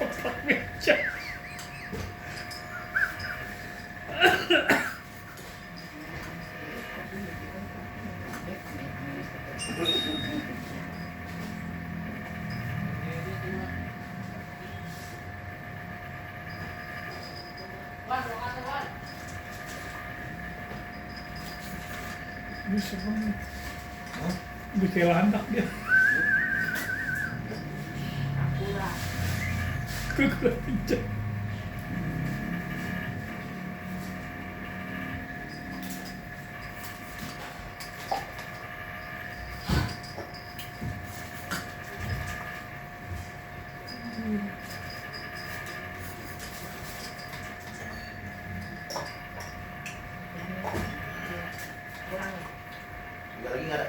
Kotak meja. Bisa banget. Bisa landak dia. Kurang pinjam. Enggak lagi enggak ada.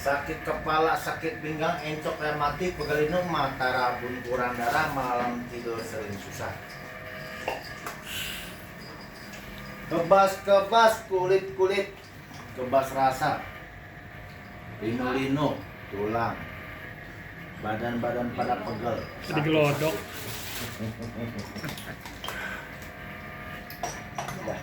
Sakit kepala, sakit pinggang, encok rematik, pegalinu, mata rabun, kurang darah, malam tidur sering susah. Kebas kulit, kebas rasa, linu, tulang, badan pada pegel. Jadi gelodok. Ya.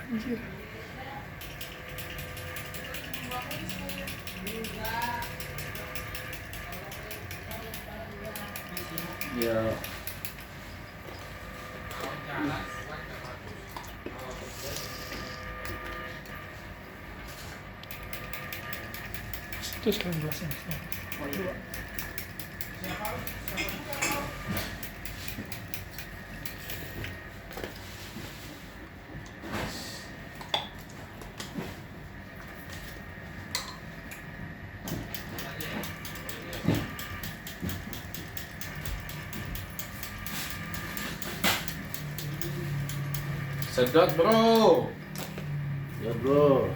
Anjir. Ya. Terus kalian jelasin. Sedot bro. Ya bro.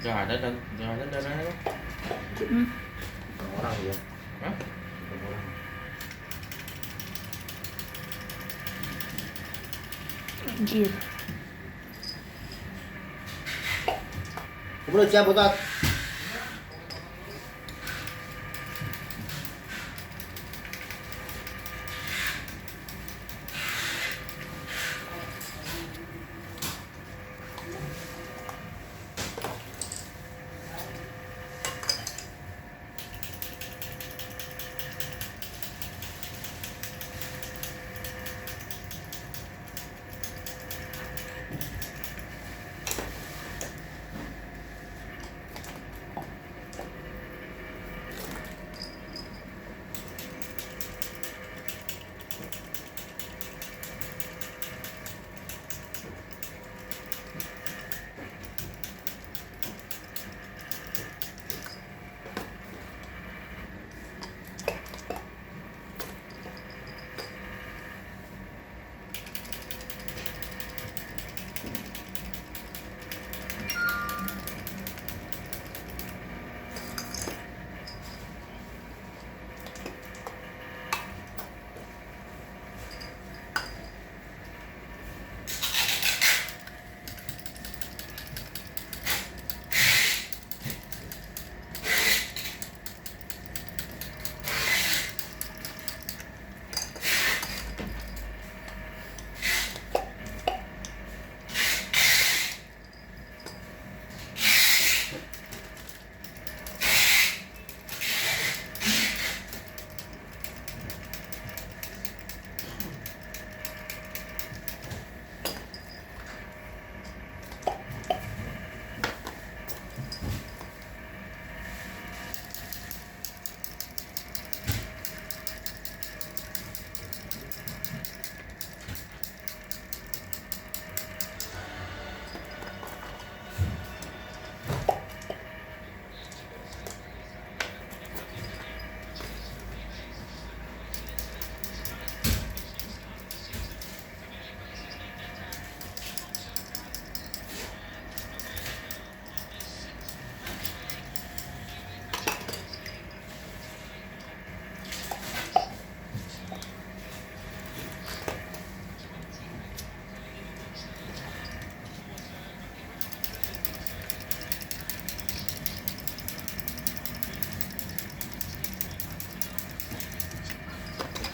Gak ada dananya lo. Orang ya. Hah? Orang. Anjir. Bro, siap butat.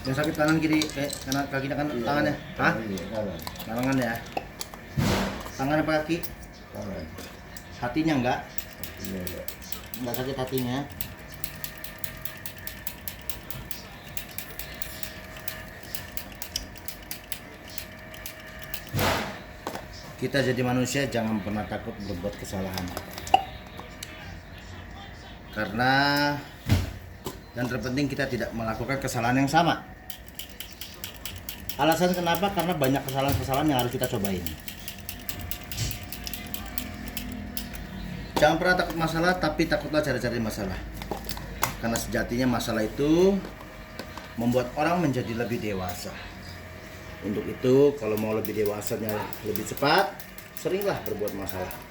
Yang sakit kanan kiri, kanan kaki kan tangannya. Hah? Iya, kanan. Tangan ya. Tangan apa kaki? Kanan. Hatinya enggak? Iya, iya. Enggak sakit hatinya. Kita jadi manusia jangan pernah takut berbuat kesalahan. Karena yang terpenting kita tidak melakukan kesalahan yang sama. Alasan kenapa? Karena banyak kesalahan-kesalahan yang harus kita cobain. Jangan pernah takut masalah, tapi takutlah cari-cari masalah. Karena sejatinya masalah itu membuat orang menjadi lebih dewasa. Untuk itu, kalau mau lebih dewasanya lebih cepat, seringlah berbuat masalah.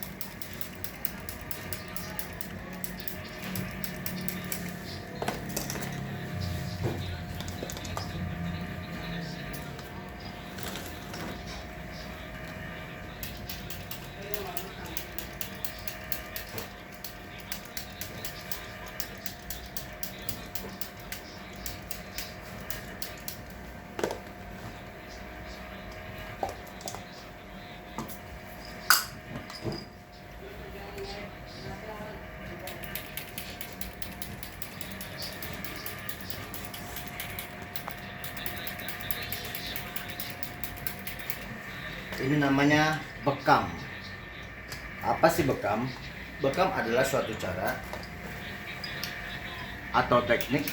Ini namanya bekam. Apa sih bekam? Bekam adalah suatu cara atau teknik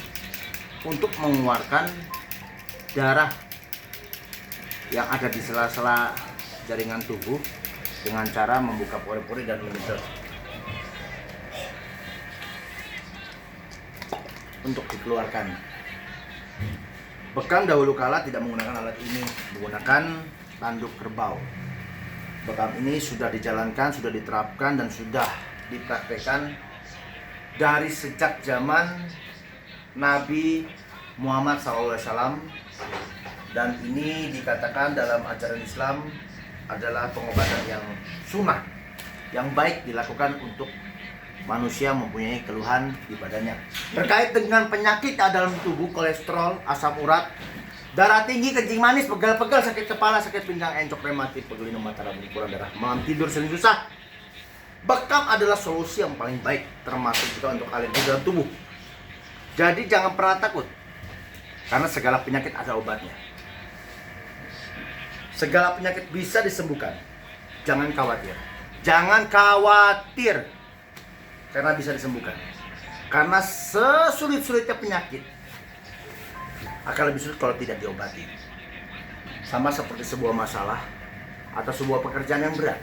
untuk mengeluarkan darah yang ada di sela-sela jaringan tubuh dengan cara membuka pori-pori dan menyedot untuk dikeluarkan. Bekam dahulu kala tidak menggunakan alat ini, menggunakan tanduk kerbau. Bekam ini sudah dijalankan, sudah diterapkan, dan sudah dipraktekkan dari sejak zaman Nabi Muhammad SAW. Dan ini dikatakan dalam ajaran Islam adalah pengobatan yang sunnah, yang baik dilakukan untuk manusia mempunyai keluhan di badannya. Terkait dengan penyakit dalam tubuh, kolesterol, asam urat, darah tinggi, kencing manis, pegal-pegal, sakit kepala, sakit pinggang, encok, rematik, pegel linu, mata rabun, kurang darah, malam tidur sering susah, bekam adalah solusi yang paling baik, termasuk juga untuk alergi dalam tubuh. Jadi jangan pernah takut, karena segala penyakit ada obatnya. Segala penyakit bisa disembuhkan. Jangan khawatir. Jangan khawatir, karena bisa disembuhkan. Karena sesulit-sulitnya penyakit akan lebih sulit kalau tidak diobati. Sama seperti sebuah masalah atau sebuah pekerjaan yang berat.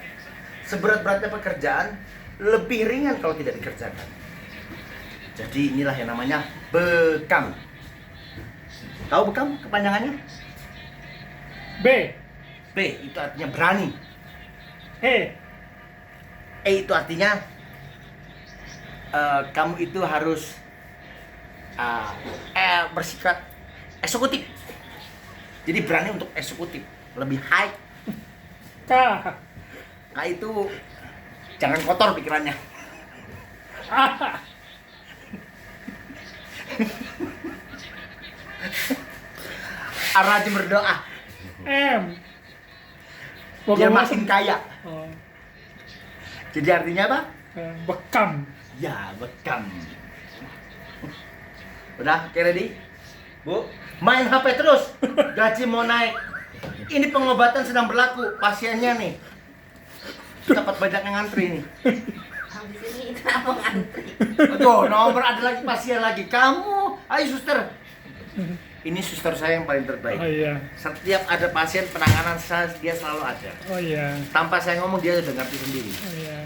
Seberat-beratnya pekerjaan lebih ringan kalau tidak dikerjakan. Jadi inilah yang namanya bekam. Tahu bekam kepanjangannya? B. B itu artinya berani. E. E itu artinya kamu itu harus bersikap eksekutif. Jadi berani untuk eksekutif, lebih high. K. K itu jangan kotor pikirannya. A. Rajin berdoa. M. Dia makin kaya. Oh, Jadi artinya apa? bekam. Ya, bekam. Udah, oke, ready? Bu, main HP terus. Gaji mau naik. Ini pengobatan sedang berlaku. Pasiennya nih dapat banyak yang ngantri nih. Habis ini kita mau ngantri. Tuh, nomor ada lagi pasien lagi. Kamu, ayo suster. Ini suster saya yang paling terbaik. Oh iya. Setiap ada pasien penanganan saya, dia selalu ada. Oh iya. Tanpa saya ngomong dia udah ngerti sendiri. Oh iya.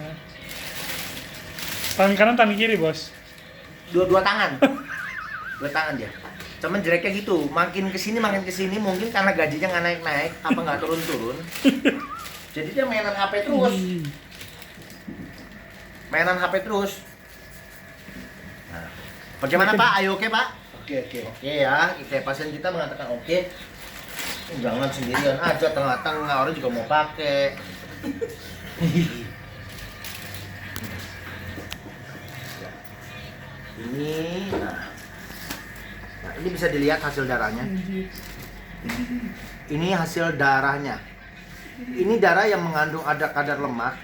Tangan kanan, tangan kiri, bos. Dua tangan. Dua tangan dia. Cuman jeleknya gitu, makin kesini mungkin karena gajinya nggak naik-naik, apa nggak turun-turun. Jadi dia mainan HP terus. Mainan HP terus. Nah, bagaimana Pak? Ayo oke Pak? Oke ya, kita pasien kita mengatakan oke. Jangan sendirian aja, tengah-tengah orang juga mau pakai. Ini, nah ini bisa dilihat hasil darahnya. Ini hasil darahnya. Ini darah yang mengandung ada kadar lemak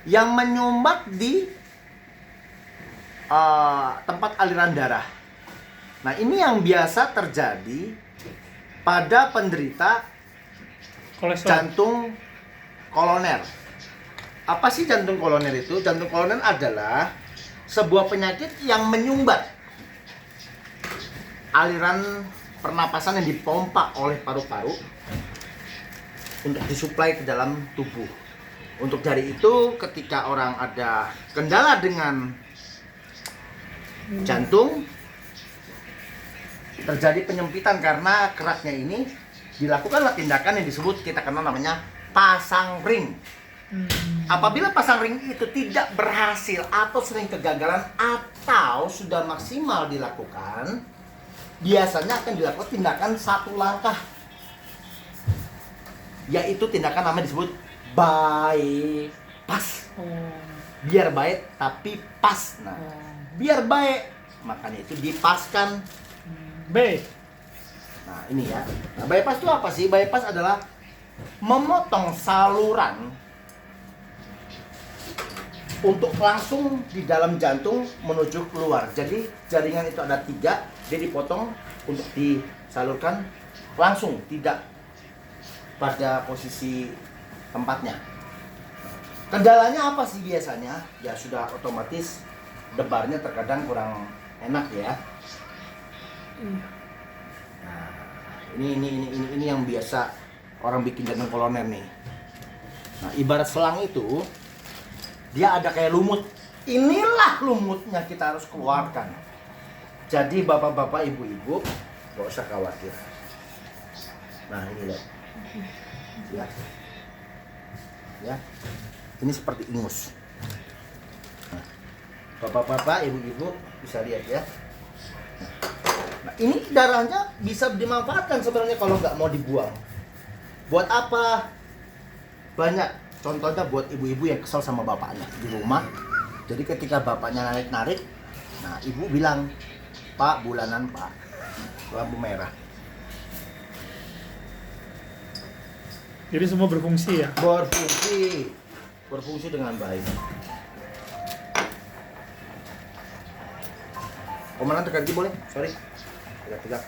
yang menyumbat di tempat aliran darah. Nah, ini yang biasa terjadi pada penderita Kolesterol. jantung koloner. Apa sih jantung koloner itu? Jantung koloner adalah sebuah penyakit yang menyumbat aliran pernapasan yang dipompa oleh paru-paru untuk disuplai ke dalam tubuh. Untuk dari itu, ketika orang ada kendala dengan jantung, terjadi penyempitan karena keraknya ini, dilakukanlah tindakan yang disebut kita kenal namanya pasang ring. Apabila pasang ring itu tidak berhasil atau sering kegagalan atau sudah maksimal dilakukan, biasanya akan dilakukan tindakan satu langkah, yaitu tindakan namanya disebut bypass. Biar baik tapi pas. Nah, biar baik makanya itu dipaskan. B. Nah, ini ya. Nah, bypass itu apa sih? Bypass adalah memotong saluran untuk langsung di dalam jantung menuju keluar. Jadi jaringan itu ada 3, dia dipotong untuk disalurkan langsung, tidak pada posisi tempatnya. Kendalanya apa sih biasanya? Ya sudah otomatis debarnya terkadang kurang enak ya. Nah, ini yang biasa orang bikin jantung koloner nih. Nah, ibarat selang itu dia ada kayak lumut. Inilah lumutnya kita harus keluarkan. Jadi bapak-bapak, ibu-ibu, gak usah khawatir. Nah, ini lihat. Ya. Ini seperti ingus. Nah, bapak-bapak, ibu-ibu bisa lihat ya. Nah, ini darahnya bisa dimanfaatkan sebenarnya kalau nggak mau dibuang. Buat apa? Banyak. Contohnya buat ibu-ibu yang kesel sama bapaknya di rumah. Jadi ketika bapaknya narik-narik, nah ibu bilang, Pak, bulanan Pak, lampu merah. Jadi semua berfungsi ya. Berfungsi dengan baik. Komandan tekan boleh? Sorry. Tegak.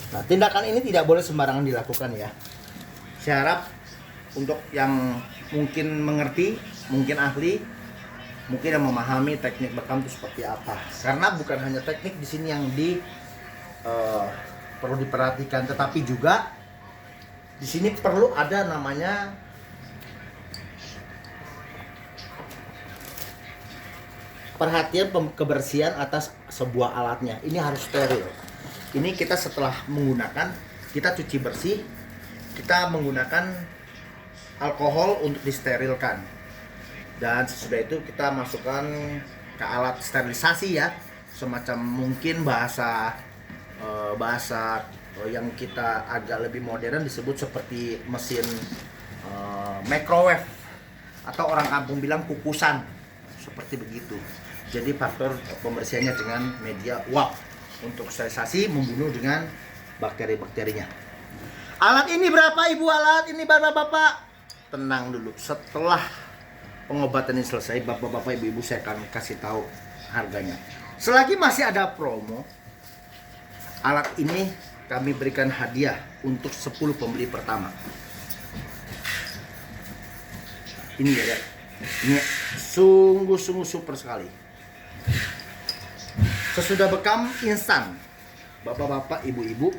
Nah, tindakan ini tidak boleh sembarangan dilakukan ya. Saya harap untuk yang mungkin mengerti, mungkin ahli, mungkin yang memahami teknik bekam itu seperti apa. Karena bukan hanya teknik di sini yang perlu diperhatikan, tetapi juga di sini perlu ada namanya perhatian kebersihan atas sebuah alatnya. Ini harus steril. Ini kita setelah menggunakan, kita cuci bersih, kita menggunakan alkohol untuk disterilkan. Dan sesudah itu kita masukkan ke alat sterilisasi ya, semacam mungkin bahasa yang kita agak lebih modern disebut seperti mesin microwave atau orang kampung bilang kukusan, seperti begitu. Jadi faktor pembersihannya dengan media uap untuk sterilisasi, membunuh dengan bakteri-bakterinya. Alat ini berapa ibu? Alat ini bapak-bapak? Tenang dulu, setelah pengobatan ini selesai, bapak-bapak, ibu-ibu, saya akan kasih tahu harganya. Selagi masih ada promo, alat ini kami berikan hadiah untuk 10 pembeli pertama. Ini ya, ini sungguh-sungguh super sekali. Sesudah bekam instan, bapak-bapak, ibu-ibu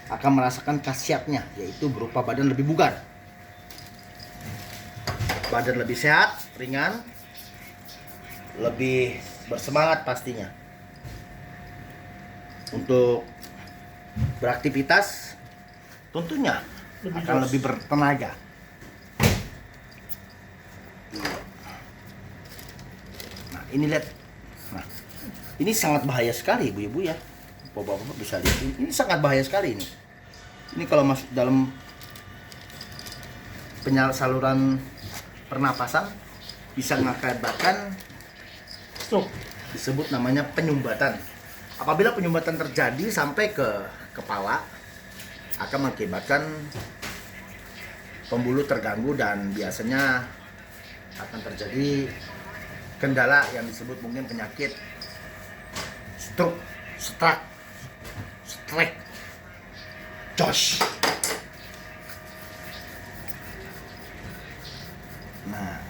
akan merasakan khasiatnya, yaitu berupa badan lebih bugar, badan lebih sehat, ringan, lebih bersemangat pastinya untuk beraktivitas, tentunya akan lebih bertenaga. Nah, ini lihat. Nah, ini sangat bahaya sekali ibu-ibu ya. Bapak-bapak bisa lihat ini sangat bahaya sekali ini. Ini kalau masuk dalam saluran pernapasan bisa mengakibatkan Stroke. disebut namanya penyumbatan. Apabila penyumbatan terjadi sampai ke kepala akan mengakibatkan pembuluh terganggu dan biasanya akan terjadi kendala yang disebut mungkin penyakit stroke, stroke, Josh. Nah,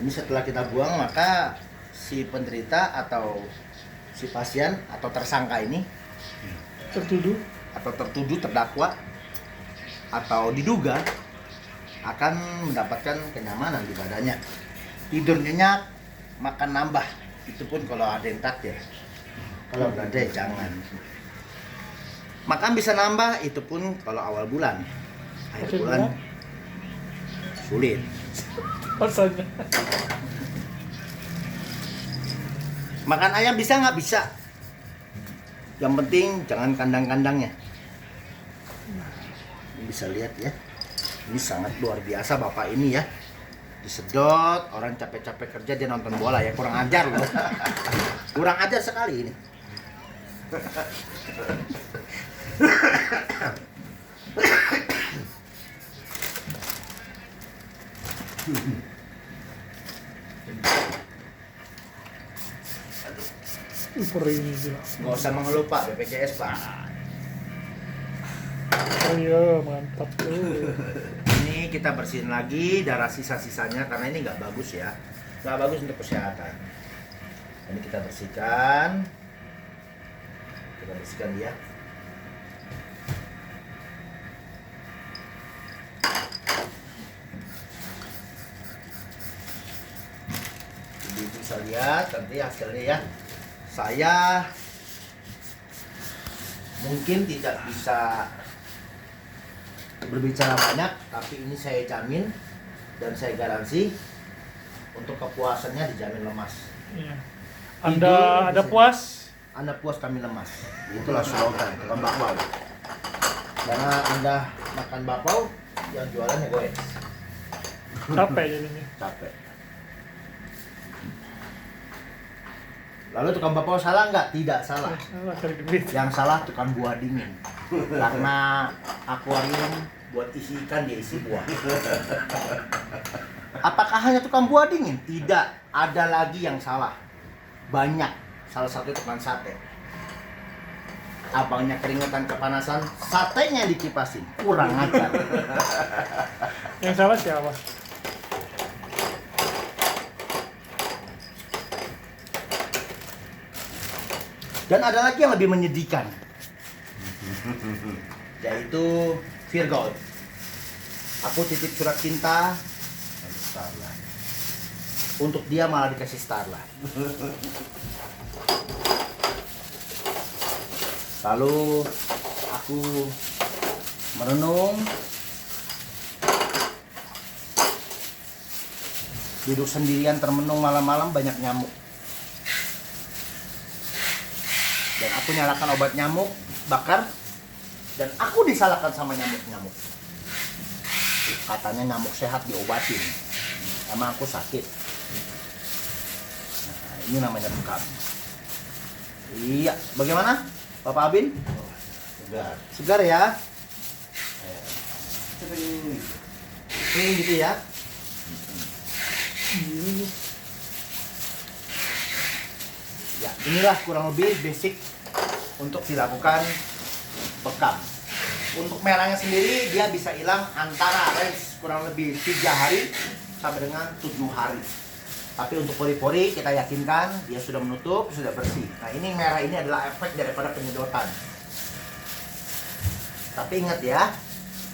ini setelah kita buang maka si penderita atau si pasien atau tersangka ini Tertuduh. atau tertuduh terdakwa atau diduga akan mendapatkan kenyamanan di badannya. Tidur nyenyak, makan nambah. Itu pun kalau ada yang takdir. Kalau nggak ada jangan. Makan bisa nambah, itu pun kalau awal bulan. Akhir Akhir bulan bulan? sulit. Rasanya. Makan ayam bisa nggak? Bisa. Yang penting jangan kandang-kandangnya. Ini bisa lihat ya. Ini sangat luar biasa bapak ini ya. Disedot, orang capek-capek kerja dia nonton bola ya. Kurang ajar loh. Kurang ajar sekali ini. Perih ini gila. Nggak usah mengeluh pak, BPJS pak. Oh iya, mantap tuh. Ini kita bersihin lagi darah sisa-sisanya karena ini nggak bagus ya, nggak bagus untuk kesehatan. Ini kita bersihkan dia. Jadi bisa lihat nanti hasilnya ya. Saya mungkin tidak bisa berbicara banyak, tapi ini saya jamin dan saya garansi untuk kepuasannya dijamin lemas. Iya. Tidur Anda bisa. puas? Anda puas, kami lemas. Itulah slogan tukang bakpao. Karena Anda makan bakpao, yang jualan egois. Capek jadinya. Capek. Lalu tukang bakpao salah nggak? Tidak salah. Salah cari duit. Yang salah tukang buah dingin. Karena akuarium buat isi ikan dia isi buah. Apakah hanya tukang buah dingin? Tidak. Ada lagi yang salah. Banyak. Salah satu tukang sate. Abangnya keringetan kepanasan, satenya dikipasin. Kurang ajar. Yang salah siapa? Dan ada lagi yang lebih menyedihkan, yaitu Virgo. Aku titip surat cinta untuk Starla. Untuk dia malah dikasih Starla. Lalu aku merenung, duduk sendirian termenung malam-malam, banyak nyamuk. Dan aku nyalakan obat nyamuk bakar dan aku disalahkan sama nyamuk-nyamuk. Katanya nyamuk sehat diobatin, emang aku sakit. Nah, ini namanya bekam. Iya, bagaimana Bapak Abin? Segar. Segar ya? Kering gitu ya? Ya, inilah kurang lebih basic untuk dilakukan bekam. Untuk merahnya sendiri dia bisa hilang antara range kurang lebih 3 hari sampai dengan 7 hari. Tapi untuk pori-pori kita yakinkan dia sudah menutup, sudah bersih. Nah, ini merah ini adalah efek daripada penyedotan. Tapi ingat ya,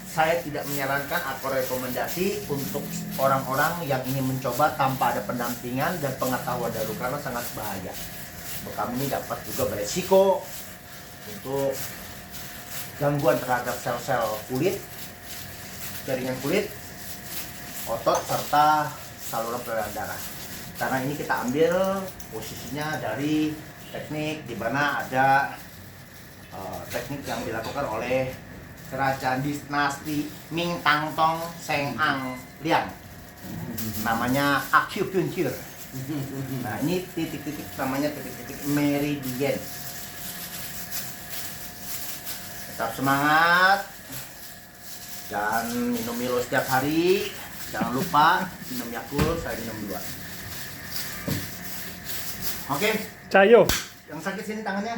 saya tidak menyarankan atau rekomendasi untuk orang-orang yang ingin mencoba tanpa ada pendampingan dan pengetahuan dahulu karena sangat bahaya. Bekam ini dapat juga beresiko untuk gangguan terhadap sel-sel kulit, jaringan kulit, otot, serta saluran peredaran darah. Karena ini kita ambil posisinya dari teknik di mana ada teknik yang dilakukan oleh kerajaan dinasti Ming Tang Tong Seng Ang Liang, namanya acupuncture. Nah ini titik-titik namanya titik-titik meridian. Tetap semangat dan minum Milo setiap hari. Jangan lupa minum Yakult, saya minum 2. Oke, Cayo. yang sakit sini tangannya.